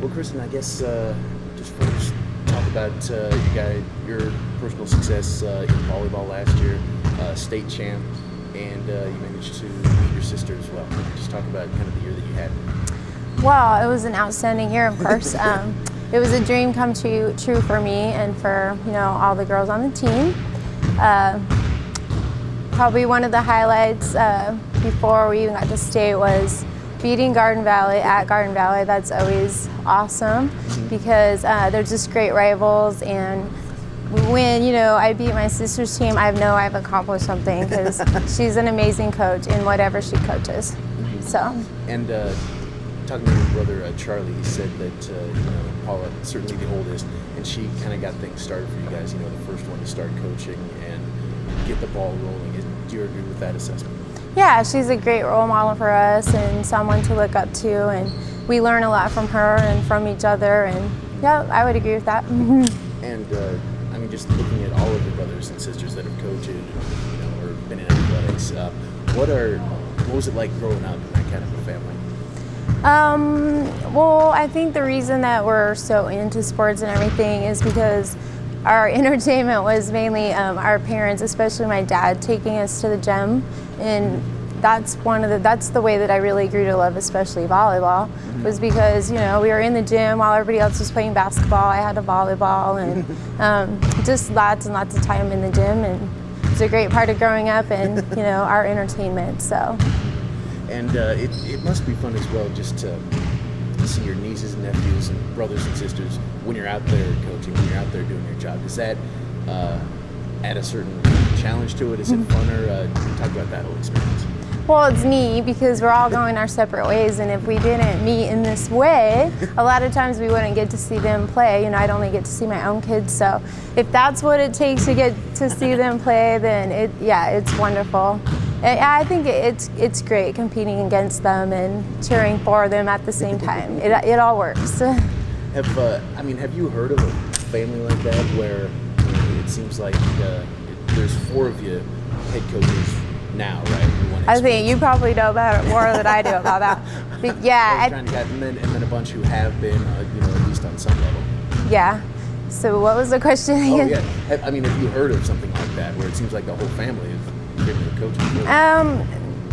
Well, Kristen, I guess just first talk about your personal success in volleyball last year, state champ, and you managed to meet your sister as well. Just talk about kind of the year that you had. Well, it was an outstanding year, of course. It was a dream come true for me and for all the girls on the team. Probably one of the highlights before we even got to state was beating Garden Valley at Garden Valley. That's always awesome because they're just great rivals, and when I beat my sister's team, I know I've accomplished something because she's an amazing coach in whatever she coaches. So. And talking to your brother Charlie, he said that Paula, certainly the oldest, and she kind of got things started for you guys. The first one to start coaching and get the ball rolling. Do you agree with that assessment? Yeah, she's a great role model for us and someone to look up to, and we learn a lot from her and from each other, and yeah, I would agree with that. And I mean, just looking at all of your brothers and sisters that have coached, or been in athletics, what was it like growing up in that kind of a family? Well, I think the reason that we're so into sports and everything is because our entertainment was mainly our parents, especially my dad, taking us to the gym, and that's the way that I really grew to love, especially volleyball, was because we were in the gym while everybody else was playing basketball. I had a volleyball, and just lots and lots of time in the gym, and it's a great part of growing up and our entertainment. So. And it must be fun as well just to see your nieces and nephews and brothers and sisters when you're out there coaching, when you're out there doing your job. Does that add a certain challenge to it? Is it fun, or talk about that whole experience? Well, it's neat because we're all going our separate ways, and if we didn't meet in this way, a lot of times we wouldn't get to see them play. I'd only get to see my own kids, so if that's what it takes to get to see them play, then it's wonderful. I think it's great competing against them and cheering for them at the same time. It all works. Have you heard of a family like that where it seems like there's 4 of you head coaches now, right? I think you probably know more than I do about that. But yeah, and then a bunch who have been, at least on some level. Yeah. So what was the question again? Oh yeah. Have you heard of something like that where it seems like the whole family is coaching?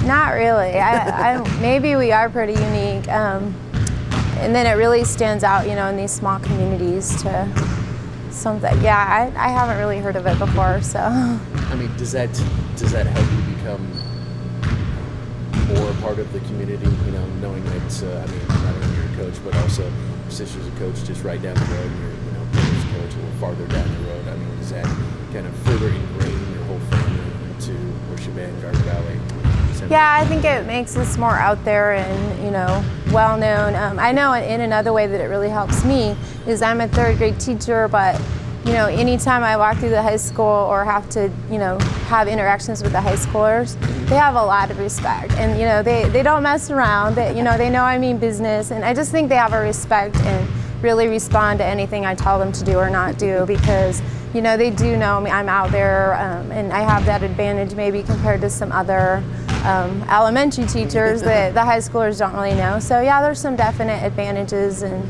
Not really. I maybe we are pretty unique, and then it really stands out, in these small communities to something. Yeah, I haven't really heard of it before, so. I mean, does that help you become more a part of the community? Knowing that not only you're a coach, but also your sister's a coach just right down the road, and your brother's a coach a little farther down the road. I mean, does that kind of further ingrain your whole family into Garden Valley? Yeah, I think it makes us more out there and, well known. I know in another way that it really helps me is I'm a 3rd grade teacher, but, anytime I walk through the high school or have to, have interactions with the high schoolers, they have a lot of respect. And, they don't mess around. They know I mean business. And I just think they have a respect and really respond to anything I tell them to do or not do because, they do know me. I'm out there, and I have that advantage maybe compared to some other elementary teachers that the high schoolers don't really know. So yeah, there's some definite advantages, and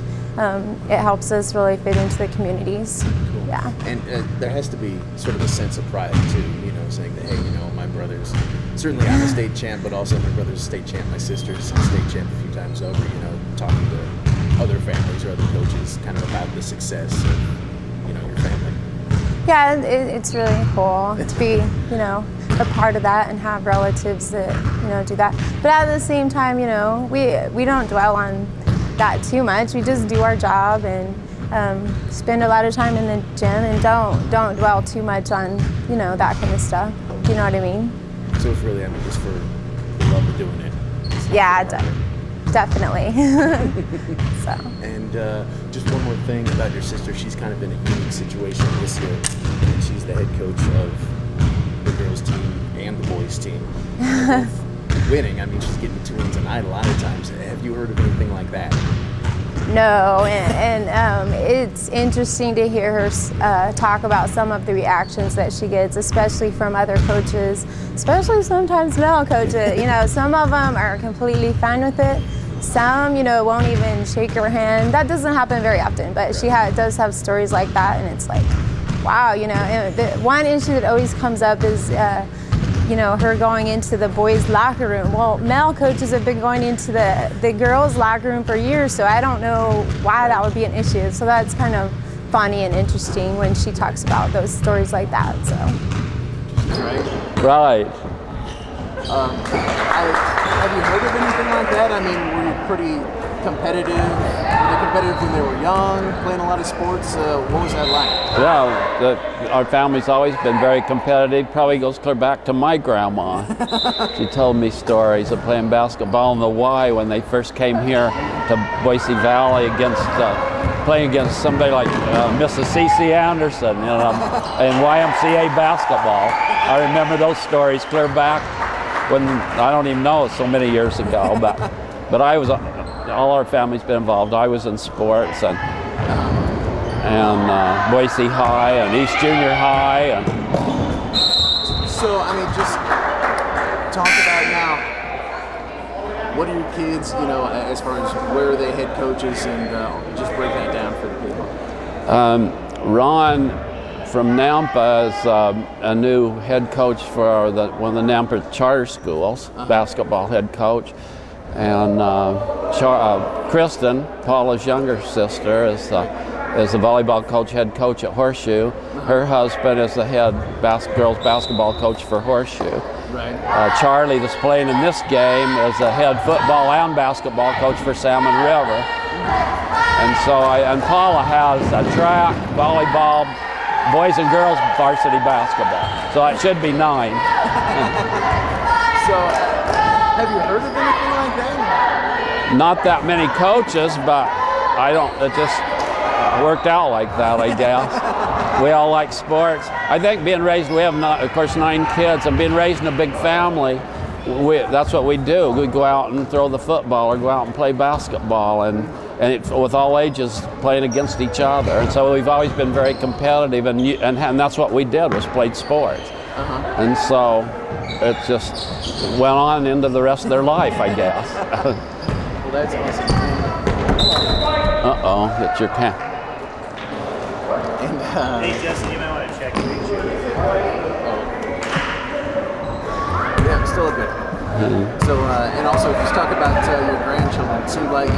it helps us really fit into the communities. Cool. Yeah. And there has to be sort of a sense of pride too, saying that, hey, my brother's, certainly I'm a state champ, but also my brother's a state champ, my sister's a state champ a few times over, talking to other families or other coaches kind of about the success of, your family. Yeah, it's really cool to be, a part of that and have relatives that, do that. But at the same time, we don't dwell on that too much. We just do our job and spend a lot of time in the gym and don't dwell too much on, that kind of stuff. Do you know what I mean? So it's really, just for the love of doing it. Yeah, definitely. So. And just one more thing about your sister. She's kind of in a unique situation this year. And she's the head coach of the girls' team and the boys' team. Both winning. She's getting 2 wins a night a lot of times. Have you heard of anything like that? No, and it's interesting to hear her talk about some of the reactions that she gets, especially from other coaches, especially sometimes male coaches. Some of them are completely fine with it. Some, won't even shake your hand. That doesn't happen very often, but she does have stories like that, and it's like, wow, And the one issue that always comes up is, her going into the boys' locker room. Well, male coaches have been going into the girls' locker room for years, so I don't know why that would be an issue. So that's kind of funny and interesting when she talks about those stories like that. So. Right. Have you heard of anything like that? I mean, were you pretty competitive? Were they competitive when they were young, playing a lot of sports? What was that like? Well, our family's always been very competitive. Probably goes clear back to my grandma. She told me stories of playing basketball in the Y when they first came here to Boise Valley playing against somebody like Mrs. C.C. Anderson in YMCA basketball. I remember those stories clear back when, I don't even know, so many years ago. But I was, all our family's been involved. I was in sports and Boise High and East Junior High. So, I mean, just talk about now, what are your kids, as far as where are they head coaches, and just break that down for the people. Ron from Nampa is a new head coach for one of the Nampa charter schools, basketball head coach. And Kristen, Paula's younger sister, is the volleyball coach, head coach at Horseshoe. Her husband is the head girls basketball coach for Horseshoe. Right. Charlie, that's playing in this game, is the head football and basketball coach for Salmon River. And Paula has a track, volleyball, boys and girls varsity basketball. So it should be 9. So, have you heard of anything like that? Not that many coaches, but it just worked out like that, I guess. We all like sports. I think we have, of course, 9 kids, and being raised in a big family, that's what we do. We go out and throw the football or go out and play basketball, and with all ages playing against each other. And so we've always been very competitive, and that's what we did, was played sports. And so it just went on into the rest of their life, I guess. Well, that's awesome. Uh-oh, get your pen. And, hey, Justin, you might want to check to make sure. Yeah, still a good. So, and also just talk about your grandchildren. It seems like,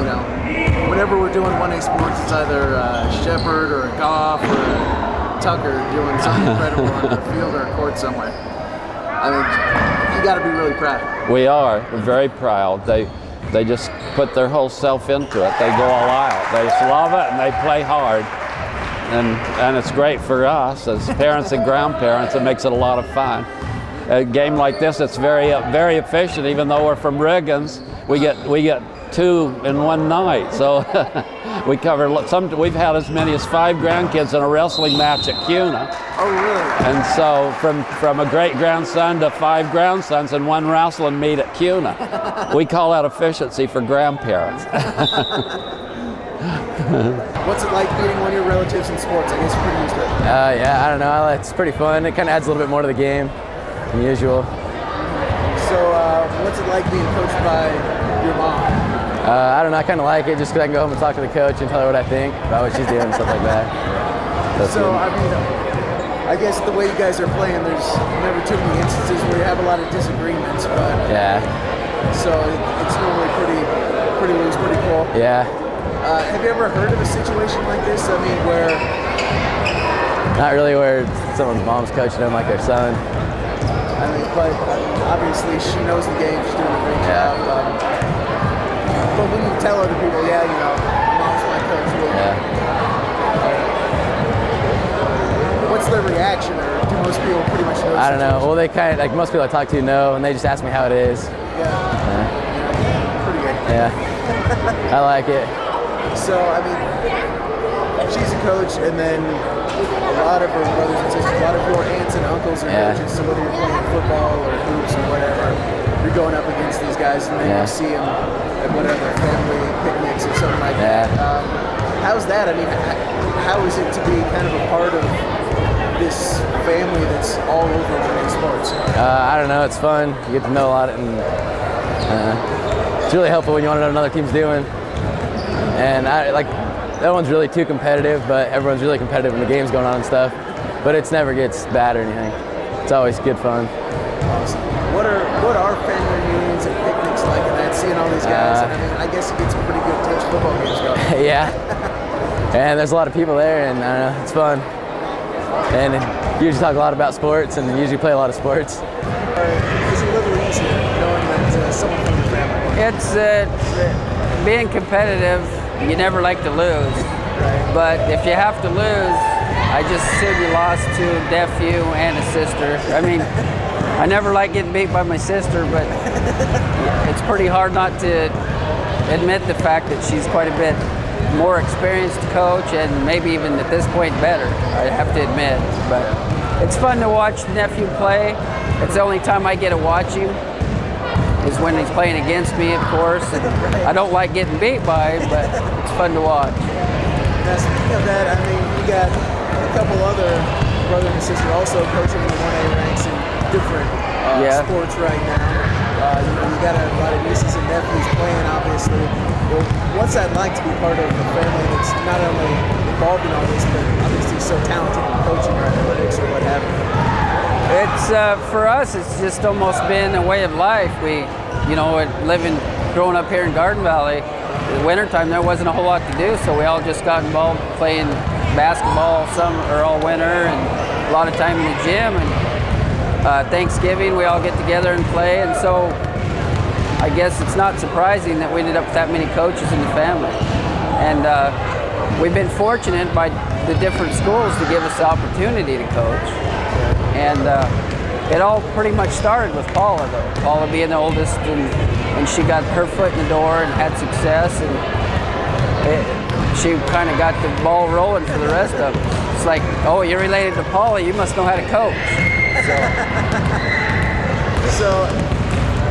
whenever we're doing 1A sports, it's either Shepherd or a Goff or a Tucker doing something incredible on the field or a court somewhere. I mean, you got to be really proud. We are. We're very proud. They just put their whole self into it. They go all out. They just love it, and they play hard. And it's great for us as parents and grandparents. It makes it a lot of fun. A game like this, it's very efficient. Even though we're from Riggins, we get 2 in one night. So we cover we've had as many as 5 grandkids in a wrestling match at CUNA. Oh, really? And so from a great grandson to 5 grandsons in one wrestling meet at CUNA. We call that efficiency for grandparents. What's it like meeting one of your relatives in sports? I guess you're pretty used to it. Yeah, I don't know. It's pretty fun. It kind of adds a little bit more to the game than usual. So, what's it like being coached by your mom? I don't know. I kind of like it just because I can go home and talk to the coach and tell her what I think about what she's doing and stuff like that. So, I mean, I guess the way you guys are playing, there's never too many instances where you have a lot of disagreements, but yeah. So it's normally pretty loose, pretty cool. Yeah. Have you ever heard of a situation like this? I mean, where? Not really where someone's mom's coaching them like their son. I mean, but obviously she knows the game. She's doing a great job. But when you tell other people, yeah, mom's my coach. What's their reaction, or do most people pretty much know? I don't know. Well, they kind of, like most people I talk to know, and they just ask me how it is. Yeah. Pretty good. Yeah. I like it. So, I mean, she's a coach, and then a lot of her brothers and sisters, a lot of your aunts and uncles are coaches. So whether you're playing football or hoops or whatever, you're going up against these guys, and then you see them at whatever, family picnics or something like that. How's that? I mean, how is it to be kind of a part of this family that's all over winning sports? I don't know. It's fun. You get to know a lot, and it's really helpful when you want to know what another team's doing. And no one's really too competitive, but everyone's really competitive when the game's going on and stuff. But it never gets bad or anything. It's always good fun. Awesome. What are family reunions and picnics like and that? Seeing all these guys, and I mean, I guess you get some pretty good touch football games going. Yeah. And there's a lot of people there, and I don't know, it's fun. And you usually talk a lot about sports, and usually play a lot of sports. It's a little easier knowing that someone from the family. It's being competitive. You never like to lose, Right. but if you have to lose, I just assume you lost to a nephew and a sister. I mean, I never like getting beat by my sister, but it's pretty hard not to admit the fact that she's quite a bit more experienced coach and maybe even at this point better, I have to admit. But it's fun to watch the nephew play. It's the only time I get to watch him is when he's playing against me, of course. And I don't like getting beat by him, but it's fun to watch. Now, speaking of that, I mean, you got a couple other brother and sister also coaching in the 1A ranks in different sports right now. You got a lot of nieces and nephews playing, obviously. Well, what's that like to be part of a family that's not only involved in all this, but obviously so talented in coaching or athletics or what have you? It's for us, it's just almost been a way of life. We, growing up here in Garden Valley, in the wintertime there wasn't a whole lot to do, so we all just got involved playing basketball all winter, and a lot of time in the gym. And Thanksgiving we all get together and play, and so I guess it's not surprising that we ended up with that many coaches in the family. And we've been fortunate by the different schools to give us the opportunity to coach. And it all pretty much started with Paula, though. Paula being the oldest, and she got her foot in the door and had success, and she kind of got the ball rolling for the rest of us. It's like, oh, you're related to Paula, you must know how to coach. So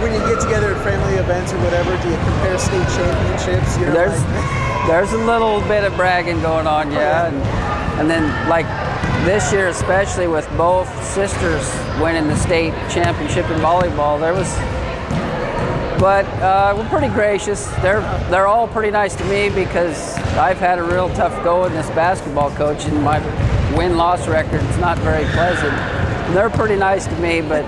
when you get together at family events or whatever, do you compare state championships? There's a little bit of bragging going on, yeah. And then like this year, especially with both sisters winning the state championship in volleyball, but we're pretty gracious. They're all pretty nice to me because I've had a real tough go in this basketball coach, and my win-loss record is not very pleasant. And they're pretty nice to me, but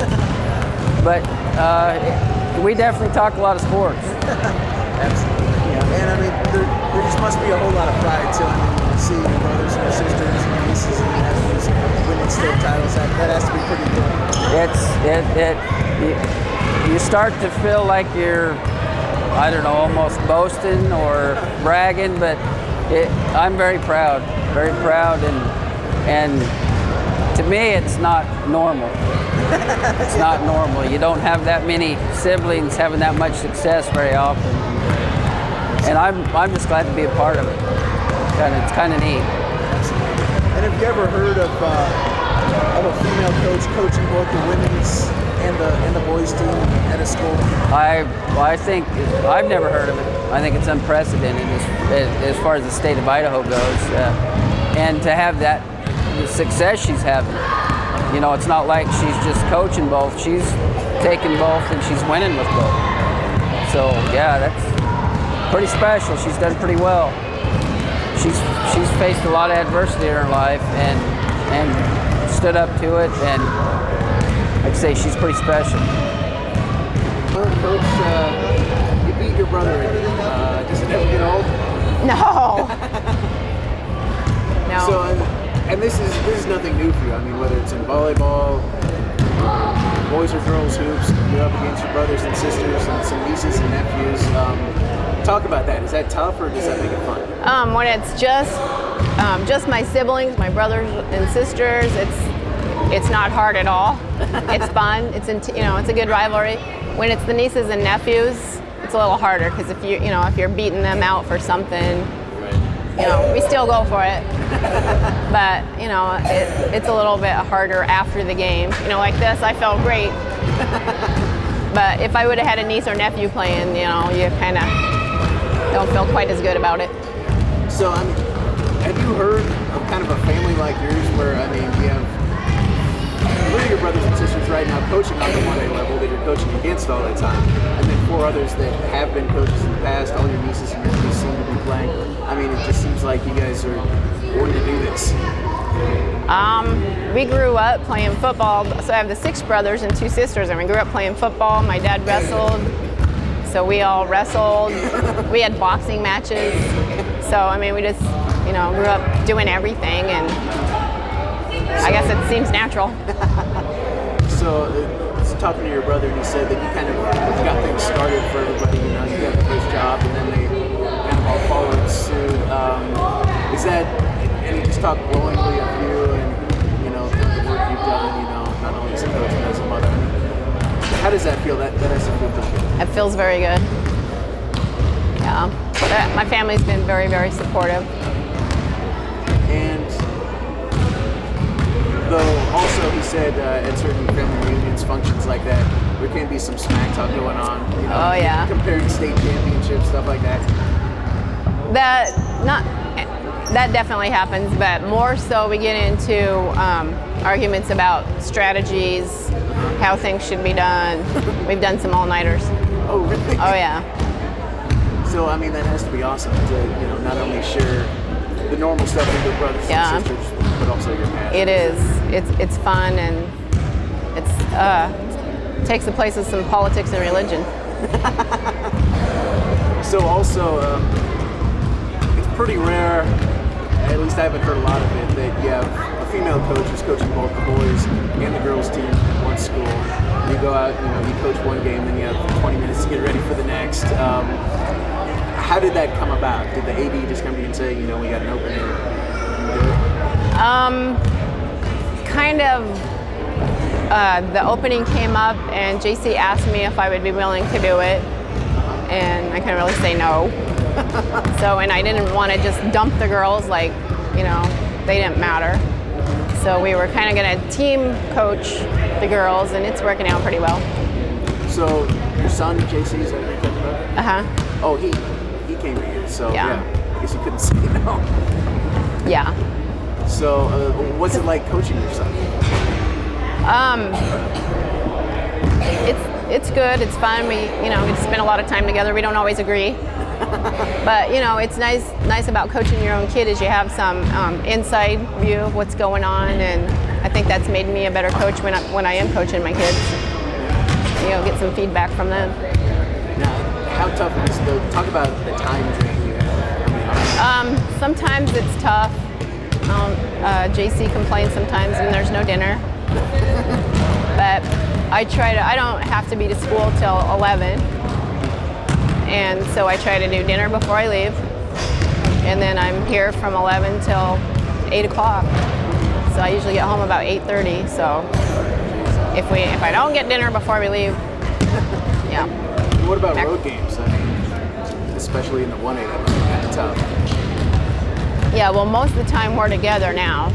we definitely talk a lot of sports. Absolutely. Yeah. And I mean, there just must be a whole lot of pride too. I mean, seeing your brothers and your sisters and your nieces and your nephews winning state titles, that has to be pretty cool. You start to feel like you're, I don't know, almost boasting or bragging, but I'm very proud, and to me, it's not normal. It's not normal. You don't have that many siblings having that much success very often. And I'm just glad to be a part of it. It's kind of neat. Absolutely. And have you ever heard of a female coach coaching both the women's and the boys team at a school? I think I've never heard of it. I think it's unprecedented as far as the state of Idaho goes, and to have the success she's having. It's not like she's just coaching both. She's taking both and she's winning with both. So yeah, that's pretty special. She's done pretty well. She's faced a lot of adversity in her life and stood up to it, and I'd say she's pretty special. Coach, you beat your brother. Does it ever get old? No. No. So, and this is nothing new for you. I mean, whether it's in volleyball, boys or girls hoops, you're up against your brothers and sisters and some nieces and nephews. Talk about that. Is that tough, or does that make it fun? When it's just my siblings, my brothers and sisters, it's not hard at all. It's fun. It's a good rivalry. When it's the nieces and nephews, it's a little harder because if you're beating them out for something, we still go for it. But it's a little bit harder after the game. Like this, I felt great. But if I would have had a niece or nephew playing, you kind of don't feel quite as good about it. So, I mean, have you heard of kind of a family like yours where, I mean, you have three of your brothers and sisters right now coaching on the 1A level that you're coaching against all that time, and then 4 others that have been coaches in the past. All your nieces and nephews seem to be playing. I mean, it just seems like you guys are born to do this. We grew up playing football. So I have the 6 brothers and 2 sisters, and we grew up playing football. My dad wrestled, so we all wrestled. We had boxing matches. So I mean, we just, grew up doing everything, and I guess it seems natural. So, talking to your brother, and he said that you kind of got things started for everybody. You got the first job, and then they kind of all followed suit. Is that? And he just talked glowingly of you and the work you've done. Not only as a coach but as a mother. How does that feel? That has to feel pretty good. It feels very good. Yeah, my family's been very, very supportive. And though also he said at certain family reunions, functions like that, there can be some smack talk going on. Oh yeah. Comparing state championships, stuff like that. That definitely happens, but more so we get into arguments about strategies, how things should be done. We've done some all-nighters. Oh really? Oh yeah. So I mean that has to be awesome to not only share the normal stuff with your brothers and sisters, but also your passion. It is. It's fun, and it takes the place of some politics and religion. So also, it's pretty rare, at least I haven't heard a lot of it, that you have a female coach who's coaching both the boys and the girls team at one school. You go out, you coach one game, then you have 20 minutes to get ready for the next. How did that come about? Did the AD just come to you and say, we got an opening? Kind of. The opening came up, and JC asked me if I would be willing to do it, and I couldn't really say no. So, and I didn't want to just dump the girls, they didn't matter. So we were kind of going to team coach the girls, and it's working out pretty well. So your son, JC, is that what you're talking about? Uh-huh. Oh, he came to you, so Yeah. I guess you couldn't say no. Yeah. So what's it like coaching your son? It's good. It's fun. We spend a lot of time together. We don't always agree, but it's nice about coaching your own kid is you have some inside view of what's going on, and I think that's made me a better coach when I am coaching my kids. Get some feedback from them. Now, how tough is it? Talk about the time drain you have. Sometimes it's tough. JC complains sometimes when there's no dinner. But I don't have to be to school till 11. And so I try to do dinner before I leave. And then I'm here from 11 till 8 o'clock. So I usually get home about 8:30. So if I don't get dinner before we leave, yeah. What about road games? I mean, especially in the 1A, that must be kind of tough. Yeah, well, most of the time we're together now.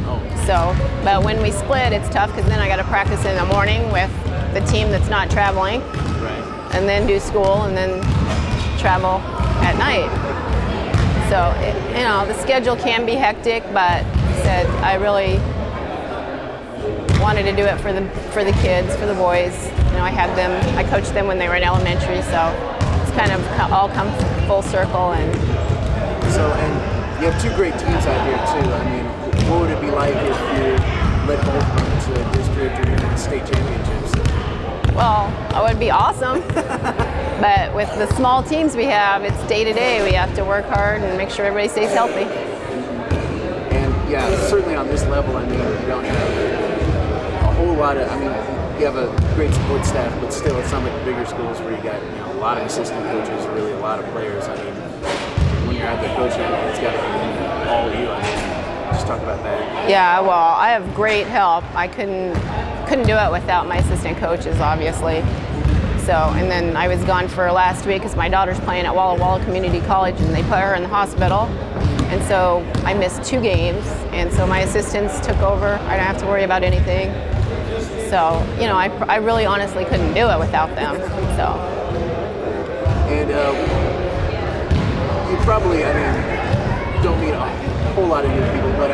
Oh. So, but when we split, it's tough because then I got to practice in the morning with the team that's not traveling, Right. and then do school, and then travel at night. So, the schedule can be hectic, but I really wanted to do it for the kids, for the boys. I coached them when they were in elementary, so it's kind of all come full circle. And you have 2 great teams out here too. I mean, what would it be like if you led both of them to district or even state championships? Well, that would be awesome. But with the small teams we have, it's day to day. We have to work hard and make sure everybody stays healthy. And yeah, certainly on this level, I mean, you don't have a whole lot of, you have a great support staff, but still it's not like the bigger schools where you got, a lot of assistant coaches, really a lot of players. I mean, when you're out there coaching, it's got to be all you. I mean, just talk about that. Yeah, well, I have great help. I couldn't do it without my assistant coaches, obviously. So, and then I was gone for last week because my daughter's playing at Walla Walla Community College, and they put her in the hospital. And so I missed 2 games, and so my assistants took over. I don't have to worry about anything. So, I really honestly couldn't do it without them. So. And you probably, don't meet a whole lot of new people, but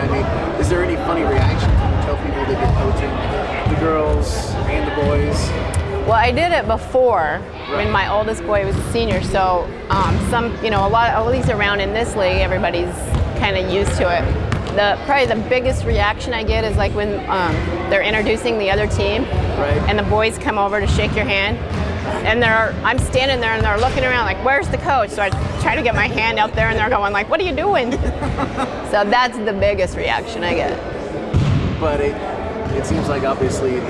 is there any funny reaction when you tell people that you're coaching the girls and the boys? Well, I did it before when my oldest boy was a senior. So a lot of leagues around in this league, everybody's kind of used to it. Probably the biggest reaction I get is like when they're introducing the other team, Right. and the boys come over to shake your hand, and I'm standing there and they're looking around like, "Where's the coach?" So I try to get my hand out there, and they're going like, "What are you doing?" So that's the biggest reaction I get. But it seems like obviously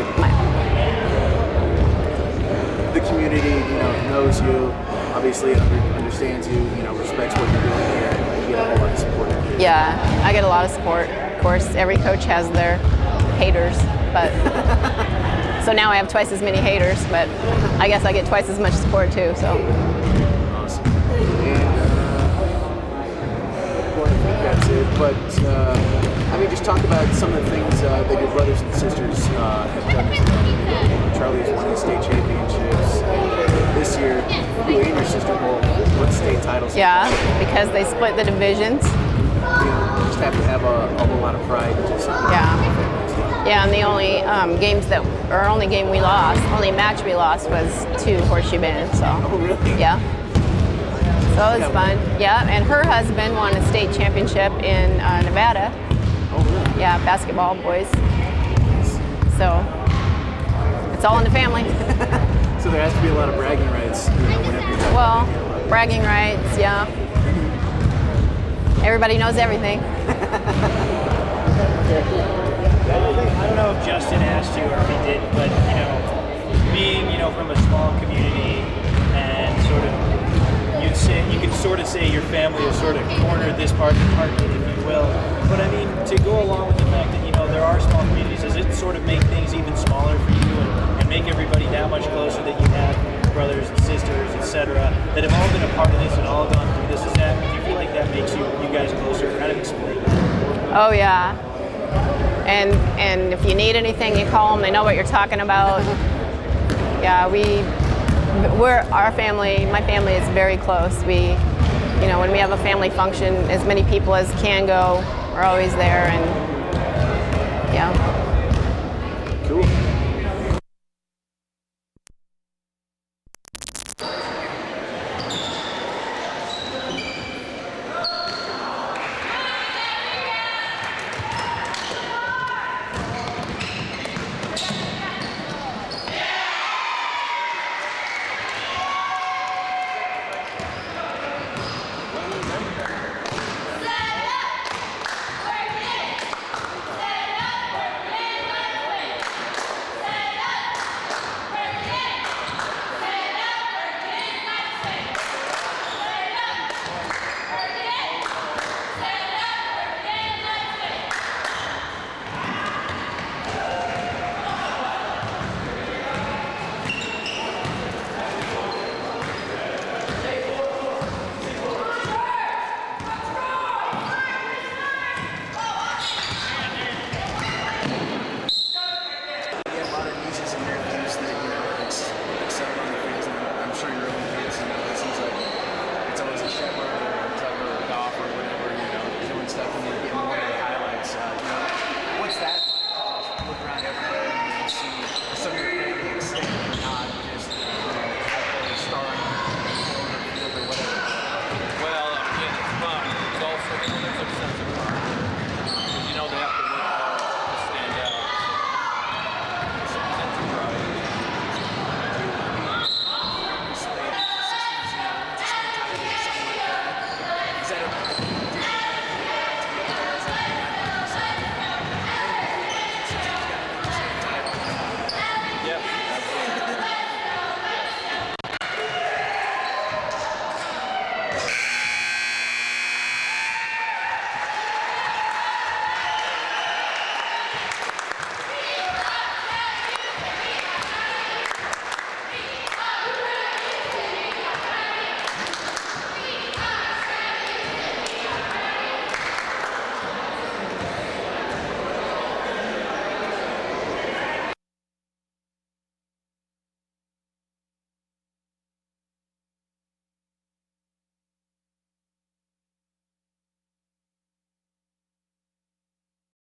the community, knows you, obviously understands you, respects what you're doing here, and you get a whole lot of support. Yeah, I get a lot of support. Of course, every coach has their haters, but so now I have twice as many haters, but I guess I get twice as much support too. So. Awesome. And well, I think that's it. But just talk about some of the things that your brothers and sisters have done as well. Charlie's won the state championships. This year, you and your sister both won state titles. Yeah, because they split the divisions. Just have to have a whole lot of pride. Yeah, and the only only match we lost was to Horseshoe Bend. So. Oh, really? Yeah. So it was fun. Yeah, and her husband won a state championship in Nevada. Oh, really? Yeah, basketball boys. So it's all in the family. So there has to be a lot of bragging rights, whenever you're talking Well, about bragging rights, yeah. Everybody knows everything. I don't know if Justin asked you or if he did, but being from a small community and sort of you could sort of say your family has sort of cornered this part of the market, if you will. But I mean, to go along with the fact that there are small communities, does it sort of make things even smaller for you and make everybody that much closer that you have brothers and sisters, etc., that have all been a part of this and all gone through this? Do you feel like that makes you guys closer? Kind of explain that. Oh yeah. And if you need anything, you call them. They know what you're talking about. Yeah, our family. My family is very close. When we have a family function, as many people as can go, we're always there. And yeah.